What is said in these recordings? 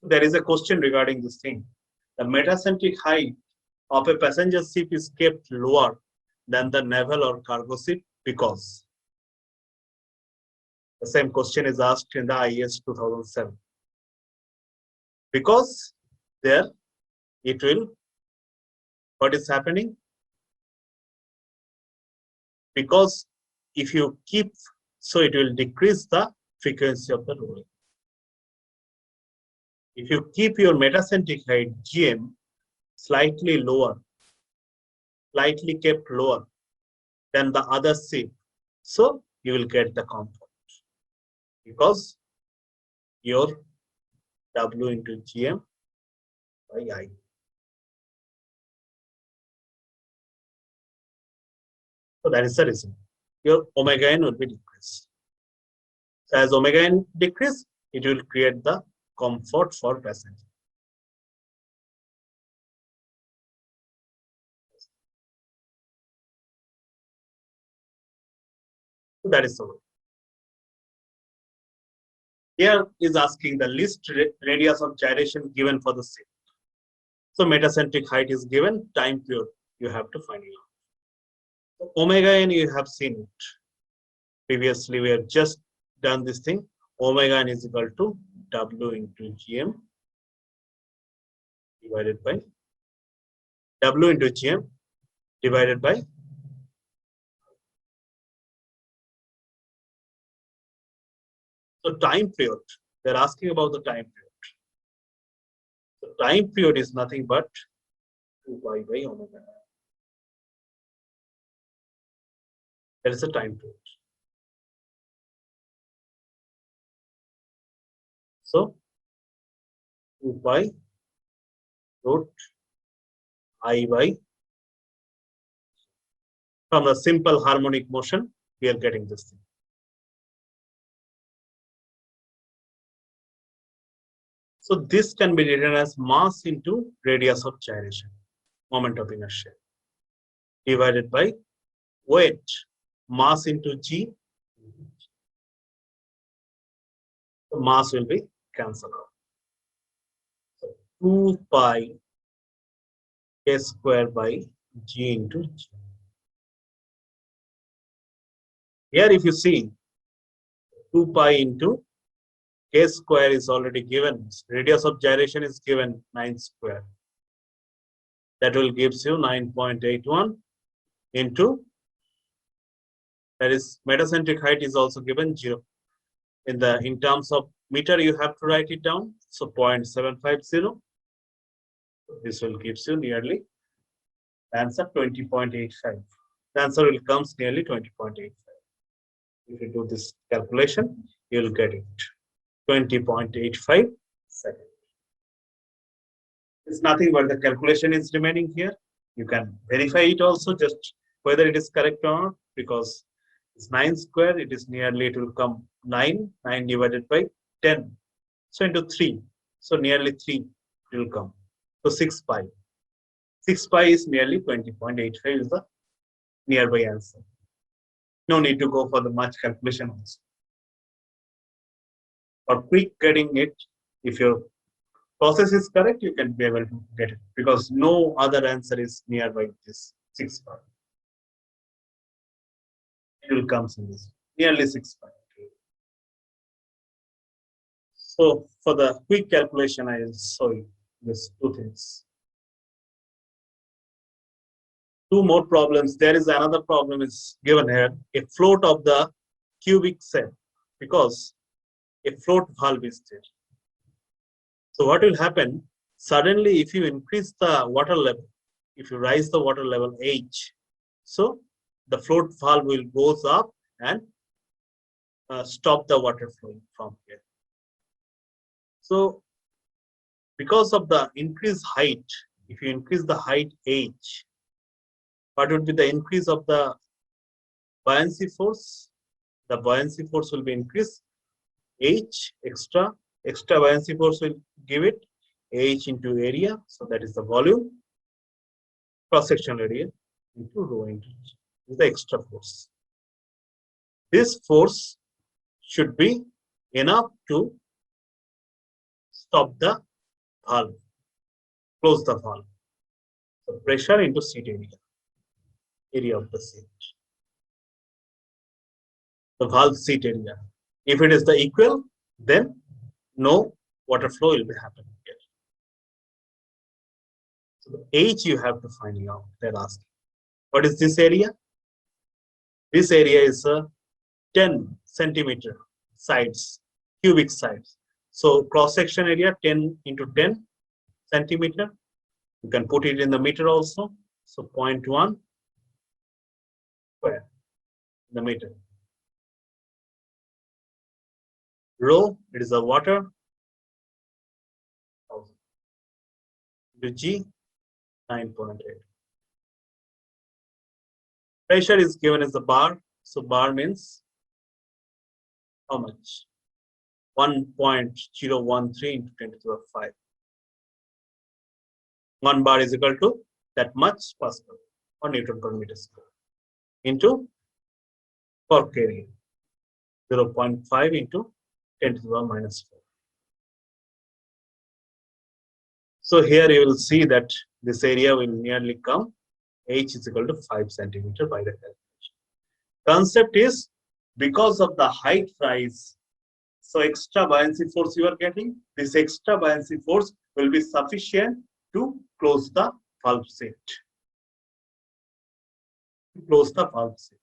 There is a question regarding this thing. The metacentric height of a passenger ship is kept lower than the naval or cargo ship because the same question is asked in the IS 2007. Because there it will, what is happening? Because if you keep, so it will decrease the frequency of the rolling. If you keep your metacentric height GM slightly lower, slightly kept lower than the other ship, so you will get the comfort because your W into GM by I. So that is the reason. Your omega n will be decreased. So as omega n decrease, it will create the comfort for passenger. So that is the way. Here is asking the least radius of gyration given for the ship. So metacentric height is given, time period you have to find it out. So omega n you have seen it. Previously we have just done this thing. Omega n is equal to W into GM divided by W into GM divided by so time period. They're asking about the time period. The time period is nothing but 2 pi by omega. That is the time period. So 2 pi root I by, from the simple harmonic motion, we are getting this thing. So this can be written as mass into radius of gyration, moment of inertia, divided by weight, mass into G. The mass will be cancelled out. So 2 pi k square by G into G. Here if you see 2 pi into k square is already given, radius of gyration is given 9 square. That will gives you 9.81 into, that is metacentric height is also given 0. In terms of meter you have to write it down, so 0.750. This will gives you nearly answer 20.85. The answer will comes nearly 20.85. If you do this calculation, you will get it 20.85 seconds. It's nothing but the calculation is remaining here. You can verify it also, just whether it is correct or not, because it's 9 square, it is nearly, it will come 9 divided by 10. So into 3. So nearly 3 it will come. So 6 pi. 6 pi is nearly 20.85 is the nearby answer. No need to go for the much calculation also. For quick getting it, if your process is correct, you can be able to get it because no other answer is nearby this 6 pi. It will come in this nearly 6 pi. So for the quick calculation, I will show you these two things. Two more problems. There is another problem is given here, a float of the cubic cell, because a float valve is there. So what will happen? Suddenly, if you increase the water level, if you raise the water level H, so the float valve will goes up and stop the water flowing from here. So because of the increased height, if you increase the height H, what would be the increase of the buoyancy force? The buoyancy force will be increased. H extra buoyancy force will give it H into area, so that is the volume, cross-sectional area into rho into G. This is the extra force. This force should be enough to stop the valve, close the valve. So pressure into seat area of the seat. The valve seat area. If it is the equal, then no water flow will be happening here. So the H you have to find out. They're asking. What is this area? This area is a 10 centimeter sides, cubic sides. So cross section area 10 into 10 centimeter. You can put it in the meter also. So 0.1 square in the meter. Rho, it is the water. Into G, 9.8. Pressure is given as the bar. So bar means how much? 1.013 into 10 to the 5. 1 bar is equal to that much Pascal or Newton per meter square into torque area 0.5 into 10 to the minus 4. So here you will see that this area will nearly come H is equal to 5 centimeter by the calculation. Concept is because of the height rise, so extra buoyancy force you are getting, this extra buoyancy force will be sufficient to close the valve seat. Close the valve seat.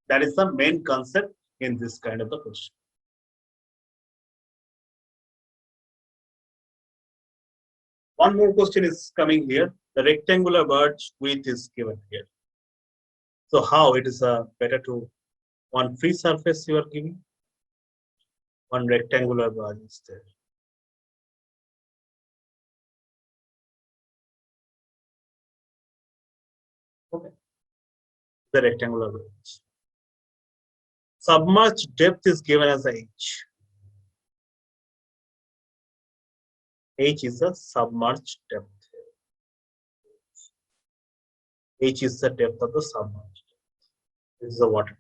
That is the main concept in this kind of the question. One more question is coming here. The rectangular barge width is given here. So how it is better to one free surface you are giving, one rectangular barge is there. Okay. The rectangular barge. Submerged depth is given as H. H is the submerged depth. H is the depth of the submerged. This is the water.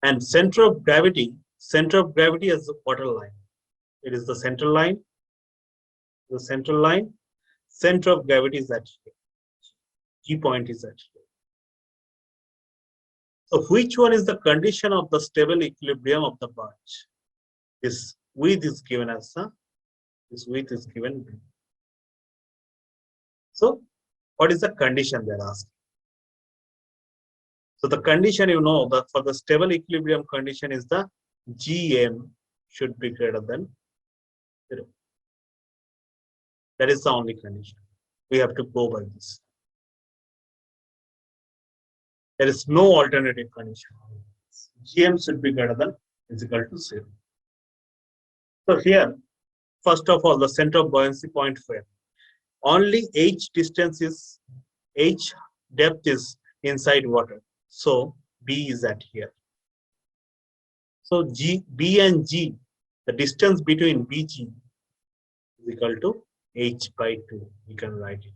And center of gravity is the water line. It is the center line. The center line. Center of gravity is that here. G point is that here. So which one is the condition of the stable equilibrium of the barge? This width is given as this width is given. So what is the condition they're asking? So the condition you know that for the stable equilibrium condition is the GM should be greater than 0. That is the only condition. We have to go by this. There is no alternative condition. GM should be greater than is equal to 0. So here, first of all, the center of buoyancy point where only H distance is H depth is inside water. So B is at here. So B and G, the distance between BG is equal to H by 2. We can write it.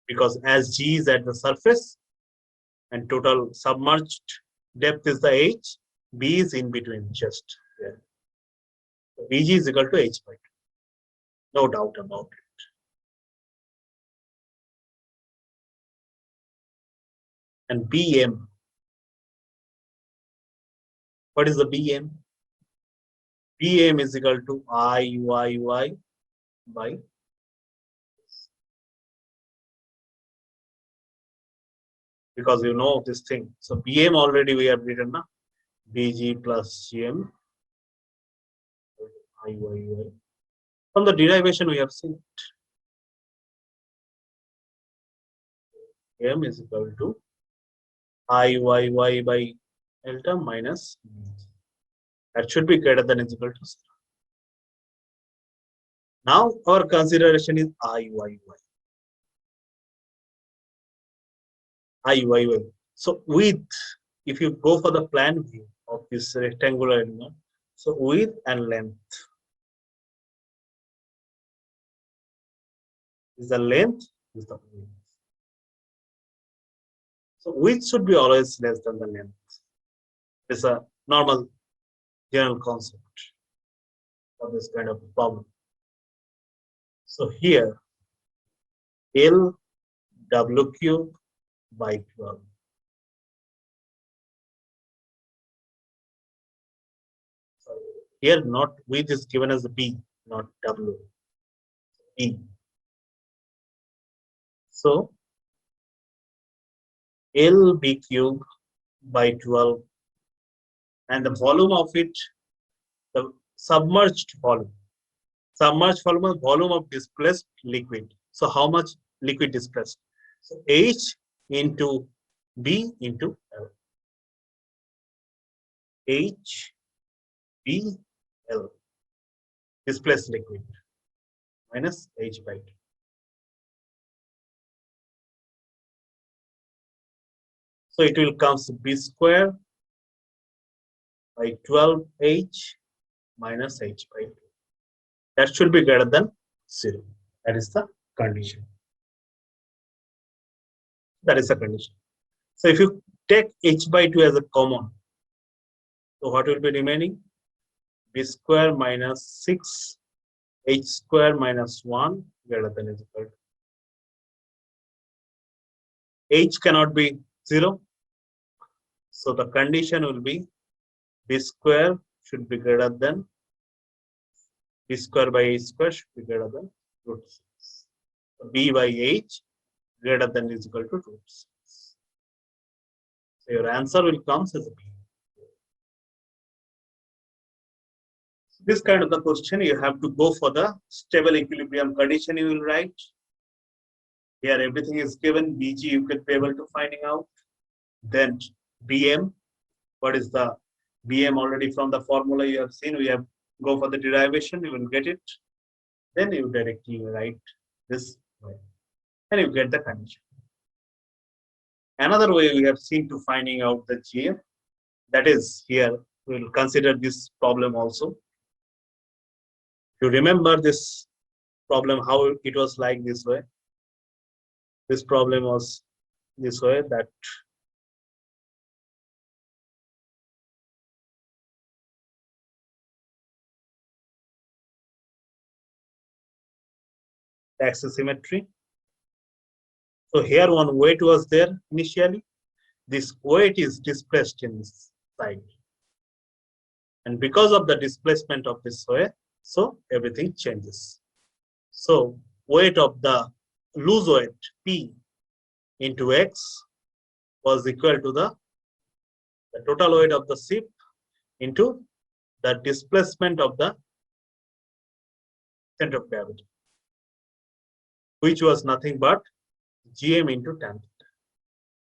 Because as G is at the surface and total submerged depth is the H, B is in between just there. So BG is equal to H by 2. No doubt about it. And BM. What is the BM? BM is equal to IYY by because you know this thing. So BM already we have written now. BG plus GM IYY. From the derivation we have seen it. M is equal to IYY by delta minus BG. That should be greater than is equal to 0. Now our consideration is IYY. IYY. So width, if you go for the plan view of this rectangular element, so width and length. Is the length, is the width. So width should be always less than the length. It's a normal general concept. for this kind of problem. So here L W cube by 12. Sorry. Here not width is given as B, not W. B. So LB cube by 12, and the volume of it, the submerged volume. Submerged volume, volume of displaced liquid. So how much liquid displaced? So H into B into L. H B L. Displaced liquid minus H by 2. So it will come to B square by 12H minus H by 2. That should be greater than 0. That is the condition. That is the condition. So if you take H by 2 as a common, so what will be remaining? B square minus 6, H square minus 1 greater than or equal to. H cannot be 0. So the condition will be B square should be greater than B square by H square should be greater than root 6. So B by H greater than is equal to root 6. So your answer will come as a B. This kind of the question you have to go for the stable equilibrium condition you will write. Here everything is given. BG you can be able to finding out. Then BM, what is the BM already from the formula you have seen, we have go for the derivation, you will get it. Then you directly write this way and you get the condition. Another way we have seen to finding out the GM, that is here we will consider this problem also. You remember this problem, how it was like this way. This problem was this way, that axis symmetry. So here one weight was there initially. This weight is displaced in this side. And because of the displacement of this way, so everything changes. So weight of the loose weight P into X was equal to the total weight of the ship into the displacement of the center of gravity, which was nothing but GM into tan theta.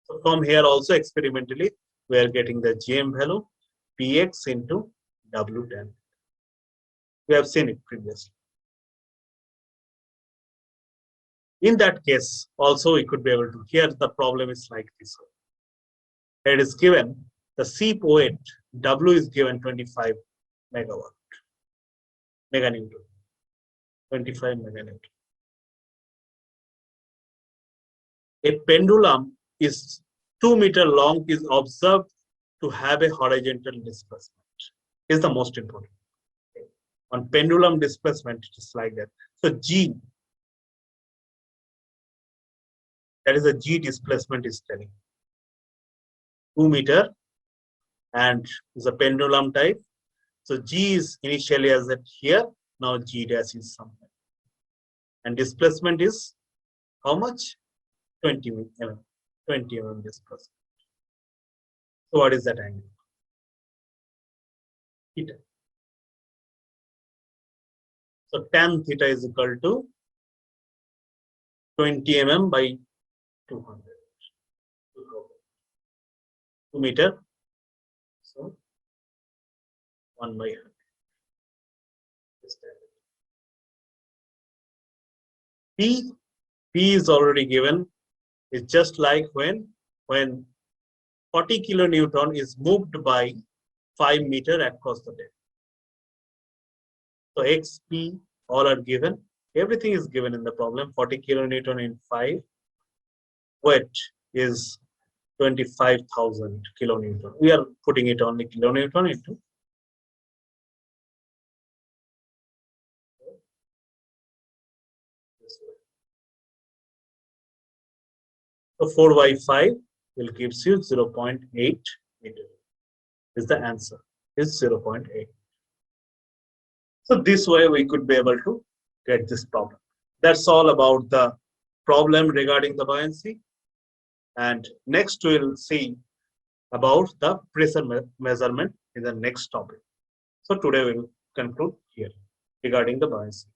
So from here also experimentally we are getting the GM value Px into W tan. We have seen it previously. In that case also we could be able to, here the problem is like this. It is given the ship weight W is given 25 megawatt, meganewton, 25 meganewton. A pendulum is 2 meter long, is observed to have a horizontal displacement. Is the most important. On pendulum displacement, it is like that. So G, that is a G displacement is telling 2 meter and is a pendulum type. So G is initially as that here, now G dash is somewhere. And displacement is how much? 20 mm. 20 mm displacement. So what is that angle? Theta. So tan theta is equal to 20 mm by 200. 2 meter. So 1 by 100. P is already given. It's just like when 40 kilonewton is moved by 5 meter across the deck. So XP all are given. Everything is given in the problem. 40 kilonewton in 5. Weight is 25,000 kilonewton. We are putting it only kilonewton into So 4 by 5 will gives you 0.8 meter. Is the answer is 0.8. So this way we could be able to get this problem. That's all about the problem regarding the buoyancy. And next we'll see about the pressure measurement in the next topic. So today we'll conclude here regarding the buoyancy.